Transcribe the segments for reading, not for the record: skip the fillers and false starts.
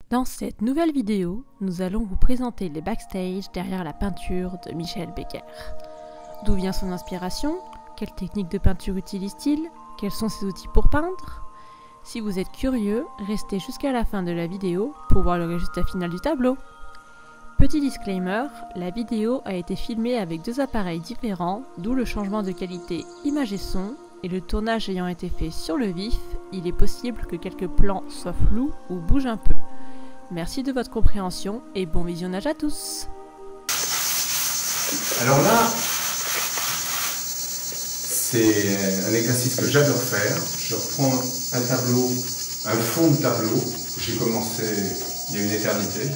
Dans cette nouvelle vidéo, nous allons vous présenter les backstage derrière la peinture de Michel Becker. D'où vient son inspiration? Quelle technique de peinture utilise-t-il? Quels sont ses outils pour peindre? Si vous êtes curieux, restez jusqu'à la fin de la vidéo pour voir le résultat final du tableau. Petit disclaimer, la vidéo a été filmée avec deux appareils différents, d'où le changement de qualité image et son, et le tournage ayant été fait sur le vif, il est possible que quelques plans soient flous ou bougent un peu. Merci de votre compréhension et bon visionnage à tous. Alors là, c'est un exercice que j'adore faire. Je reprends un tableau, un fond de tableau que j'ai commencé il y a une éternité.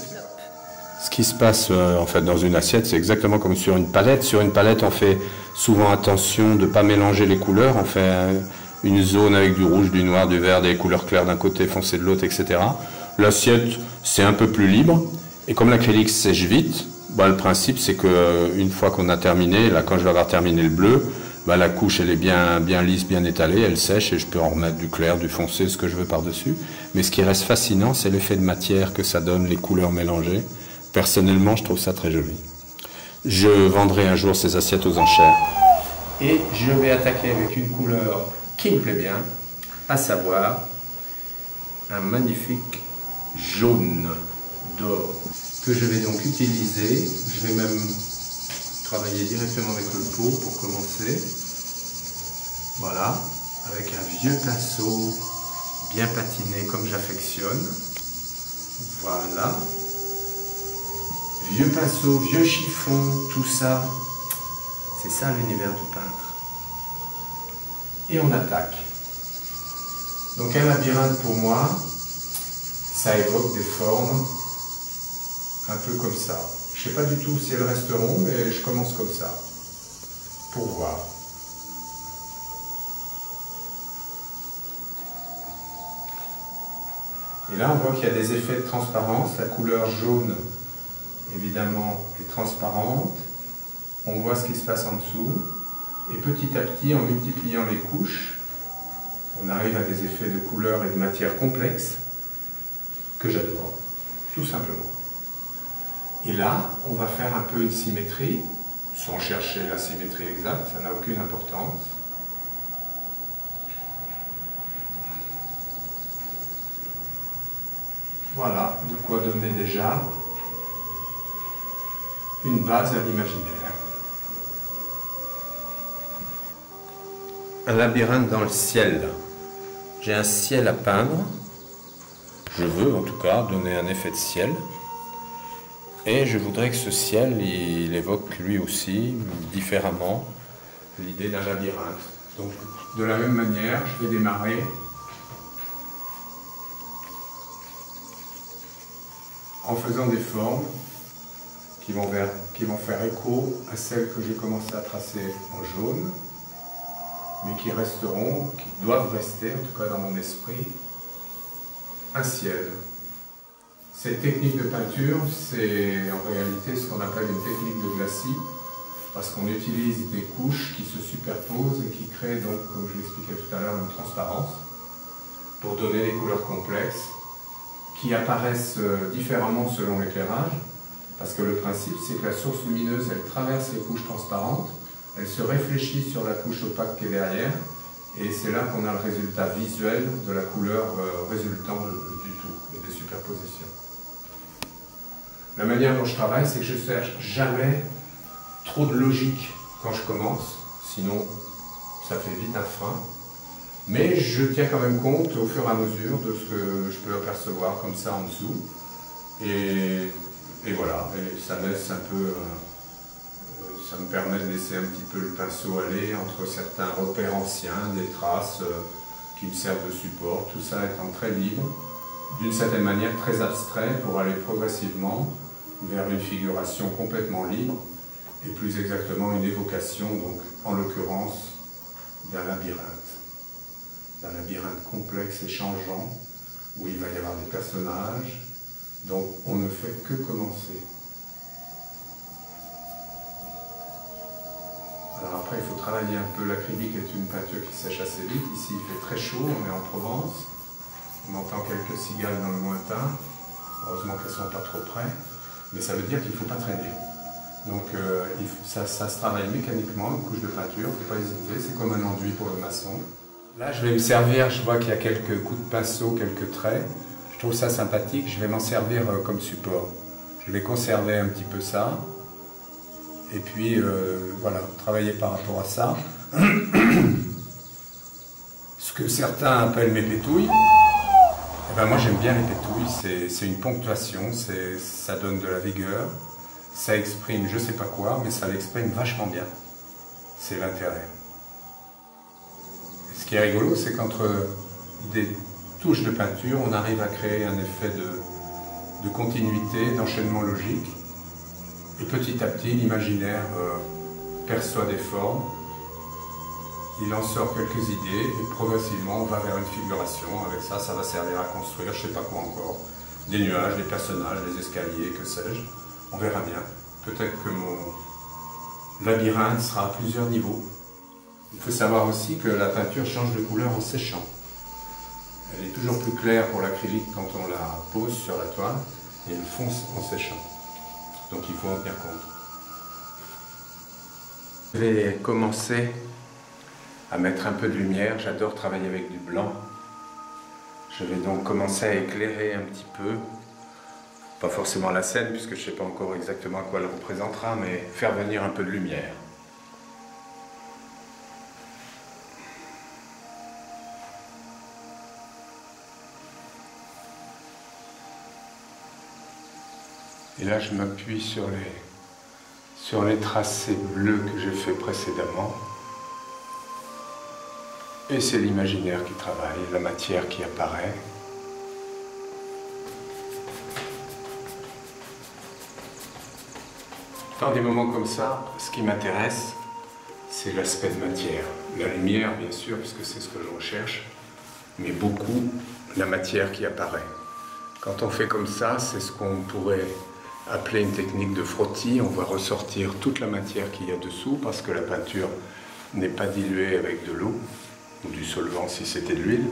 Ce qui se passe en fait dans une assiette, c'est exactement comme sur une palette. Sur une palette, on fait souvent attention de ne pas mélanger les couleurs. On fait une zone avec du rouge, du noir, du vert, des couleurs claires d'un côté, foncées de l'autre, etc. L'assiette, c'est un peu plus libre. Et comme l'acrylique sèche vite, le principe, c'est que une fois qu'on a terminé, là, quand je vais avoir terminé le bleu, la couche, elle est bien lisse, bien étalée, elle sèche et je peux en remettre du clair, du foncé, ce que je veux par-dessus. Mais ce qui reste fascinant, c'est l'effet de matière que ça donne, les couleurs mélangées. Personnellement, je trouve ça très joli. Je vendrai un jour ces assiettes aux enchères. Et je vais attaquer avec une couleur qui me plaît bien, à savoir un magnifique jaune d'or que je vais donc utiliser. Je vais même travailler directement avec le pot pour commencer. Voilà, avec un vieux pinceau bien patiné comme j'affectionne. Voilà. Vieux pinceau, vieux chiffon, tout ça, c'est ça l'univers du peintre. Et on attaque. Donc un labyrinthe pour moi, ça évoque des formes un peu comme ça. Je ne sais pas du tout si elles resteront, mais je commence comme ça, pour voir. Et là, on voit qu'il y a des effets de transparence. La couleur jaune, évidemment, est transparente. On voit ce qui se passe en dessous. Et petit à petit, en multipliant les couches, on arrive à des effets de couleurs et de matière complexes que j'adore, tout simplement. Et là, on va faire un peu une symétrie, sans chercher la symétrie exacte, ça n'a aucune importance. Voilà, de quoi donner déjà une base à l'imaginaire. Un labyrinthe dans le ciel. J'ai un ciel à peindre. Je veux en tout cas donner un effet de ciel. Et je voudrais que ce ciel, il évoque lui aussi, différemment, l'idée d'un labyrinthe. Donc, de la même manière, je vais démarrer en faisant des formes qui vont faire écho à celles que j'ai commencé à tracer en jaune, mais qui resteront, qui doivent rester, en tout cas dans mon esprit, un ciel. Cette technique de peinture, c'est en réalité ce qu'on appelle une technique de glacis, parce qu'on utilise des couches qui se superposent et qui créent donc, comme je l'expliquais tout à l'heure, une transparence pour donner des couleurs complexes qui apparaissent différemment selon l'éclairage, parce que le principe, c'est que la source lumineuse, elle traverse les couches transparentes, elle se réfléchit sur la couche opaque qui est derrière, et c'est là qu'on a le résultat visuel de la couleur résultant du tout et des superpositions. La manière dont je travaille, c'est que je ne cherche jamais trop de logique quand je commence, sinon ça fait vite un frein. Mais je tiens quand même compte au fur et à mesure de ce que je peux apercevoir comme ça en dessous. Et voilà, et ça laisse un peu, ça me permet de laisser un petit peu le pinceau aller entre certains repères anciens, des traces qui me servent de support, tout ça étant très libre, d'une certaine manière très abstrait pour aller progressivement vers une figuration complètement libre et plus exactement une évocation, donc en l'occurrence, d'un labyrinthe complexe et changeant où il va y avoir des personnages, donc on ne fait que commencer. Alors après il faut travailler un peu, l'acrylique est une peinture qui sèche assez vite, ici il fait très chaud, on est en Provence, on entend quelques cigales dans le lointain, Heureusement qu'elles ne sont pas trop près, mais ça veut dire qu'il ne faut pas traîner. Donc ça se travaille mécaniquement, une couche de peinture, il ne faut pas hésiter, c'est comme un enduit pour le maçon. Là je vais me servir, je vois qu'il y a quelques coups de pinceau, quelques traits, je trouve ça sympathique, je vais m'en servir comme support. Je vais conserver un petit peu ça, et puis voilà, travailler par rapport à ça. Ce que certains appellent mes pétouilles, eh ben moi j'aime bien les pétouilles, c'est une ponctuation, ça donne de la vigueur. Ça exprime je sais pas quoi, mais ça l'exprime vachement bien. C'est l'intérêt. Ce qui est rigolo, c'est qu'entre des touches de peinture, on arrive à créer un effet de continuité, d'enchaînement logique. Et petit à petit, l'imaginaire perçoit des formes, il en sort quelques idées, et progressivement, on va vers une figuration. Avec ça, ça va servir à construire, je sais pas quoi encore. Des nuages, des personnages, des escaliers, que sais-je. On verra bien. Peut-être que mon labyrinthe sera à plusieurs niveaux. Il faut savoir aussi que la peinture change de couleur en séchant. Elle est toujours plus claire pour l'acrylique quand on la pose sur la toile et elle fonce en séchant. Donc il faut en tenir compte. Je vais commencer à mettre un peu de lumière. J'adore travailler avec du blanc. Je vais donc commencer à éclairer un petit peu. Pas forcément la scène, puisque je ne sais pas encore exactement à quoi elle représentera, mais faire venir un peu de lumière. Et là, je m'appuie sur les tracés bleus que j'ai fait précédemment. Et c'est l'imaginaire qui travaille, la matière qui apparaît. Dans des moments comme ça, ce qui m'intéresse, c'est l'aspect de matière. La lumière, bien sûr, puisque c'est ce que je recherche, mais beaucoup la matière qui apparaît. Quand on fait comme ça, c'est ce qu'on pourrait appeler une technique de frottis. On va ressortir toute la matière qu'il y a dessous, parce que la peinture n'est pas diluée avec de l'eau, ou du solvant si c'était de l'huile.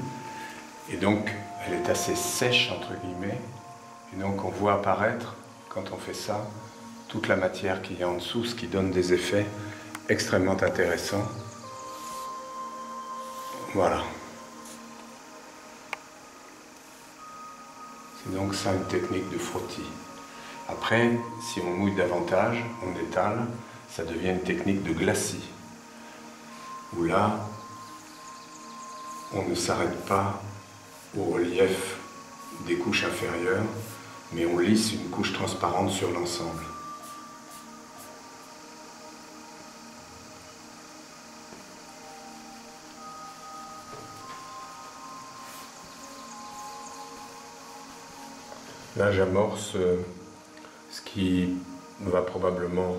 Et donc, elle est assez sèche, entre guillemets. Et donc, on voit apparaître, quand on fait ça, toute la matière qu'il y a en dessous, ce qui donne des effets extrêmement intéressants. Voilà. C'est donc ça une technique de frottis. Après, si on mouille davantage, on étale, ça devient une technique de glacis. Où là, on ne s'arrête pas au relief des couches inférieures, mais on lisse une couche transparente sur l'ensemble. Là, j'amorce ce qui va probablement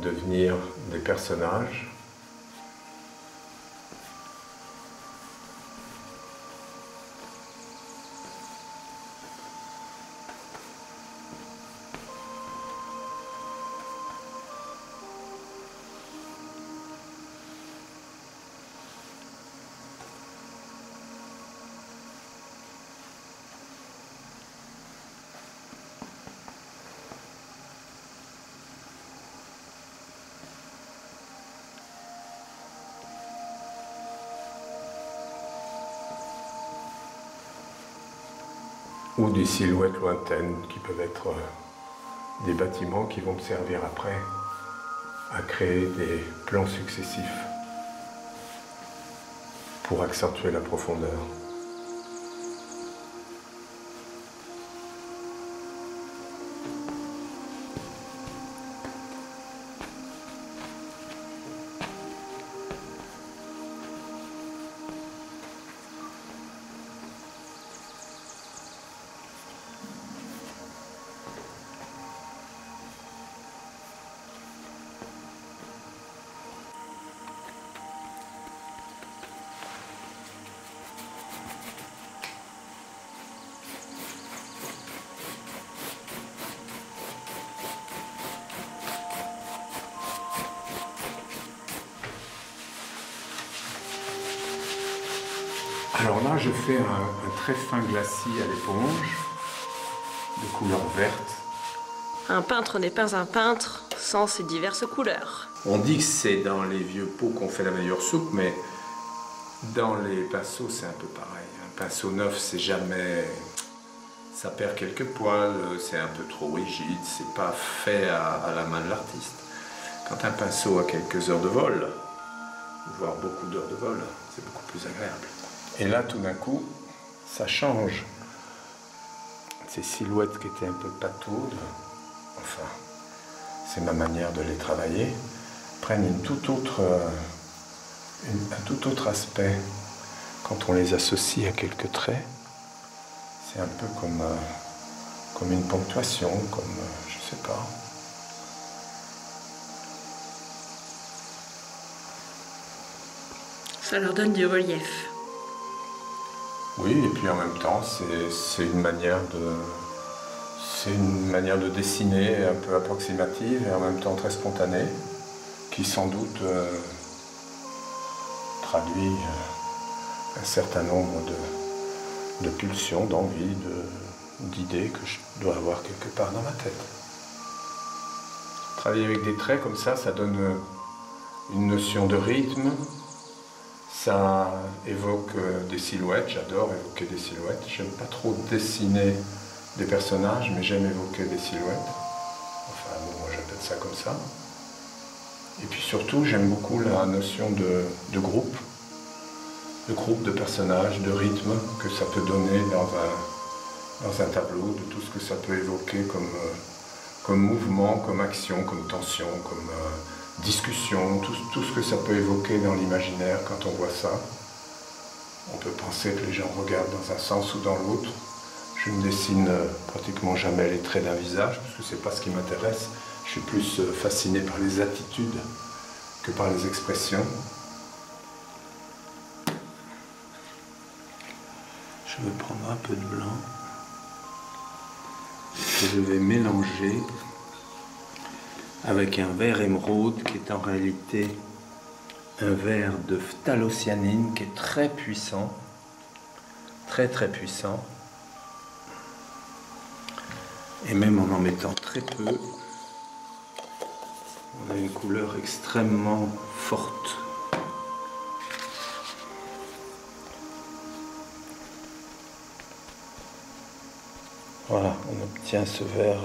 devenir des personnages. Ou des silhouettes lointaines qui peuvent être des bâtiments qui vont me servir après à créer des plans successifs pour accentuer la profondeur. Alors là, je fais un très fin glacis à l'éponge de couleur verte. Un peintre n'est pas un peintre sans ses diverses couleurs. On dit que c'est dans les vieux pots qu'on fait la meilleure soupe, mais dans les pinceaux, c'est un peu pareil. Un pinceau neuf, c'est jamais... Ça perd quelques poils, c'est un peu trop rigide, c'est pas fait à la main de l'artiste. Quand un pinceau a quelques heures de vol, voire beaucoup d'heures de vol, c'est beaucoup plus agréable. Et là, tout d'un coup, ça change. Ces silhouettes qui étaient un peu pataudes, enfin, c'est ma manière de les travailler, prennent un tout autre aspect quand on les associe à quelques traits. C'est un peu comme une ponctuation, comme, je sais pas. Ça leur donne du relief. Oui, et puis en même temps, c'est une manière de dessiner un peu approximative et en même temps très spontanée, qui sans doute traduit un certain nombre de pulsions, d'envies, d'idées que je dois avoir quelque part dans ma tête. Travailler avec des traits comme ça donne une notion de rythme, ça évoque des silhouettes, j'adore évoquer des silhouettes. J'aime pas trop dessiner des personnages, mais j'aime évoquer des silhouettes. Enfin, bon, moi j'appelle ça comme ça. Et puis surtout, j'aime beaucoup la notion de groupe de personnages, de rythme que ça peut donner dans un tableau, de tout ce que ça peut évoquer comme mouvement, comme action, comme tension, comme discussion, tout ce que ça peut évoquer dans l'imaginaire quand on voit ça. On peut penser que les gens regardent dans un sens ou dans l'autre. Je ne dessine pratiquement jamais les traits d'un visage, parce que c'est pas ce qui m'intéresse. Je suis plus fasciné par les attitudes que par les expressions. Je vais prendre un peu de blanc que je vais mélanger avec un vert émeraude qui est en réalité un vert de phthalocyanine qui est très puissant, très puissant. Et même en mettant très peu, on a une couleur extrêmement forte. Voilà, on obtient ce vert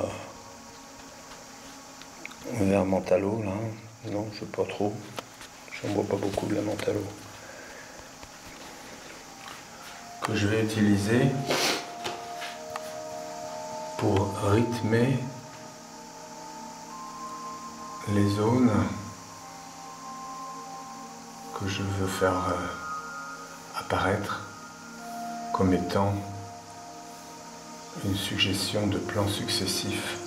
mentalo là. Non, je sais pas trop. J'en bois pas beaucoup de la mentalo. Que je vais utiliser pour rythmer les zones que je veux faire apparaître comme étant une suggestion de plans successifs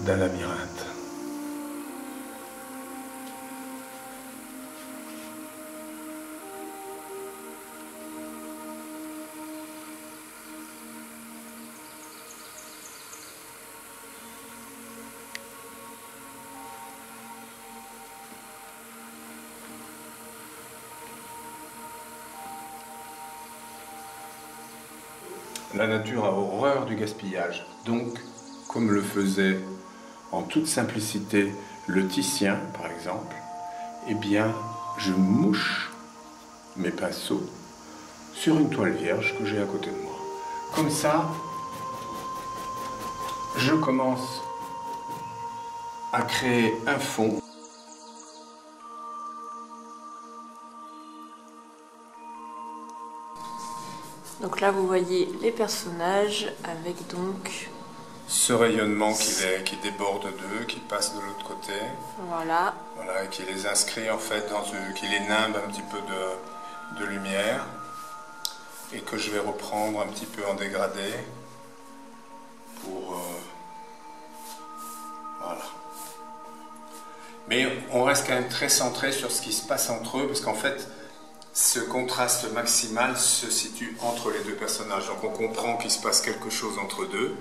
d'un labyrinthe. La nature a horreur du gaspillage, donc, comme le faisait en toute simplicité le Titien, par exemple, eh bien, je mouche mes pinceaux sur une toile vierge que j'ai à côté de moi. Comme ça, je commence à créer un fond. Donc là, vous voyez les personnages avec donc... ce rayonnement qui déborde d'eux, qui passe de l'autre côté. Voilà. Voilà, et qui les inscrit en fait, qui les nimbe un petit peu de lumière. Et que je vais reprendre un petit peu en dégradé. Pour... voilà. Mais on reste quand même très centré sur ce qui se passe entre eux, parce qu'en fait, ce contraste maximal se situe entre les deux personnages. Donc on comprend qu'il se passe quelque chose entre deux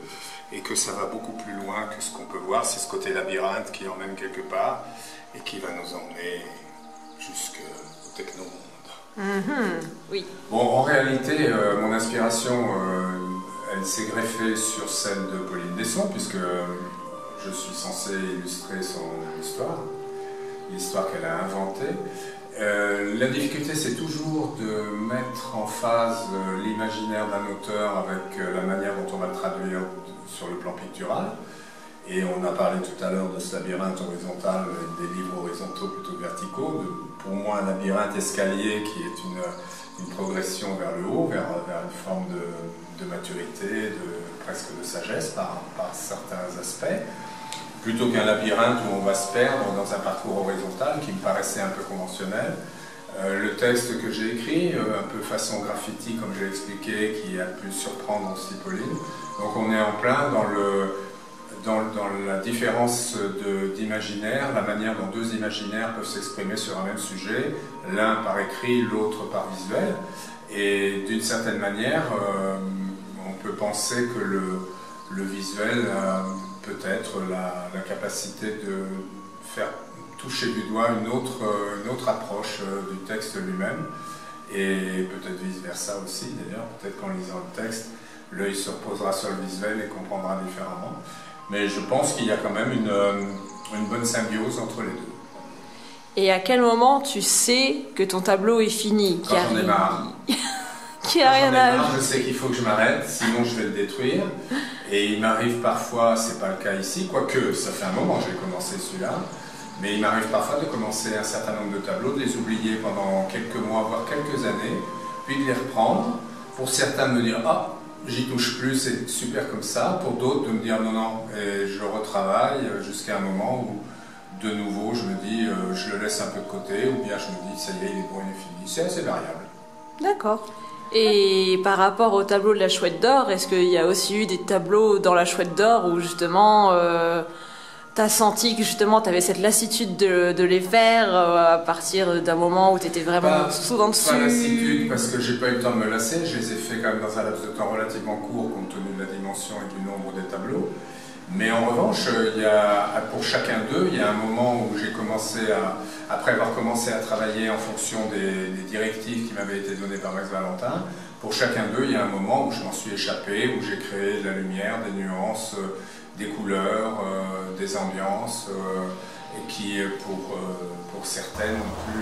et que ça va beaucoup plus loin que ce qu'on peut voir. C'est ce côté labyrinthe qui emmène quelque part et qui va nous emmener jusqu'au technomonde. Oui. Bon, en réalité, mon inspiration Elle s'est greffée sur celle de Pauline Desson, puisque je suis censé illustrer son histoire, l'histoire qu'elle a inventée. La difficulté, c'est toujours de mettre en phase l'imaginaire d'un auteur avec la manière dont on va le traduire sur le plan pictural. Et on a parlé tout à l'heure de ce labyrinthe horizontal, des livres horizontaux plutôt verticaux. Pour moi, un labyrinthe escalier qui est une progression vers le haut, vers une forme de maturité, presque de sagesse par certains aspects, plutôt qu'un labyrinthe où on va se perdre dans un parcours horizontal qui me paraissait un peu conventionnel. Le texte que j'ai écrit, un peu façon graffiti comme j'ai expliqué, qui a pu surprendre aussi Pauline. Donc on est en plein dans la différence d'imaginaire, la manière dont deux imaginaires peuvent s'exprimer sur un même sujet, l'un par écrit, l'autre par visuel. Et d'une certaine manière, on peut penser que le visuel a peut-être la capacité de faire toucher du doigt une autre approche du texte lui-même, et peut-être vice-versa aussi d'ailleurs, peut-être qu'en lisant le texte, l'œil se reposera sur le visuel et comprendra différemment. Mais je pense qu'il y a quand même une bonne symbiose entre les deux. Et à quel moment tu sais que ton tableau est fini? Quand j'en ai marre. Qui a rien à je sais qu'il faut que je m'arrête, sinon je vais le détruire. Et il m'arrive parfois, c'est pas le cas ici, quoique ça fait un moment que j'ai commencé celui-là, mais il m'arrive parfois de commencer un certain nombre de tableaux, de les oublier pendant quelques mois, voire quelques années, puis de les reprendre. Pour certains de me dire « Ah, j'y touche plus, c'est super comme ça », pour d'autres de me dire « Non, non », et je retravaille jusqu'à un moment où, de nouveau, je me dis « Je le laisse un peu de côté », ou bien je me dis « Ça y est, il est bon, il est fini ». C'est assez variable. D'accord. Et par rapport au tableau de la Chouette d'Or, est-ce qu'il y a aussi eu des tableaux dans la Chouette d'Or où justement t'as senti que justement t'avais cette lassitude de les faire à partir d'un moment où t'étais vraiment souvent dessus? Pas lassitude, parce que j'ai pas eu le temps de me lasser, je les ai fait quand même dans un laps de temps relativement court compte tenu de la dimension et du nombre des tableaux. Mais en revanche, pour chacun d'eux, il y a un moment où j'ai commencé après avoir commencé à travailler en fonction des directives qui m'avaient été données par Max Valentin, pour chacun d'eux, il y a un moment où je m'en suis échappé, où j'ai créé de la lumière, des nuances, des couleurs, des ambiances, et qui, pour certaines, ont pu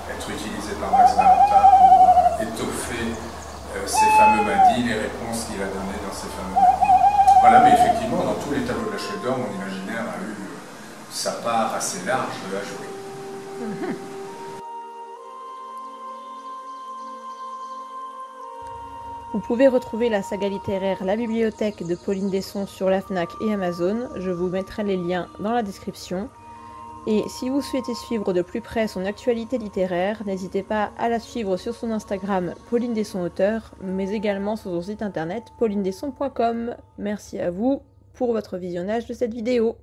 être utilisées par Max Valentin pour étoffer ces fameux madis, les réponses qu'il a données dans ces fameux madis. Voilà, mais effectivement, dans tous les tableaux de la Chouette d'Or, mon imaginaire a eu sa part assez large à jouer. Vous pouvez retrouver la saga littéraire La Bibliothèque de Pauline Desson sur la Fnac et Amazon. Je vous mettrai les liens dans la description. Et si vous souhaitez suivre de plus près son actualité littéraire, n'hésitez pas à la suivre sur son Instagram Pauline Desson Auteur, mais également sur son site internet paulinedesson.com. Merci à vous pour votre visionnage de cette vidéo.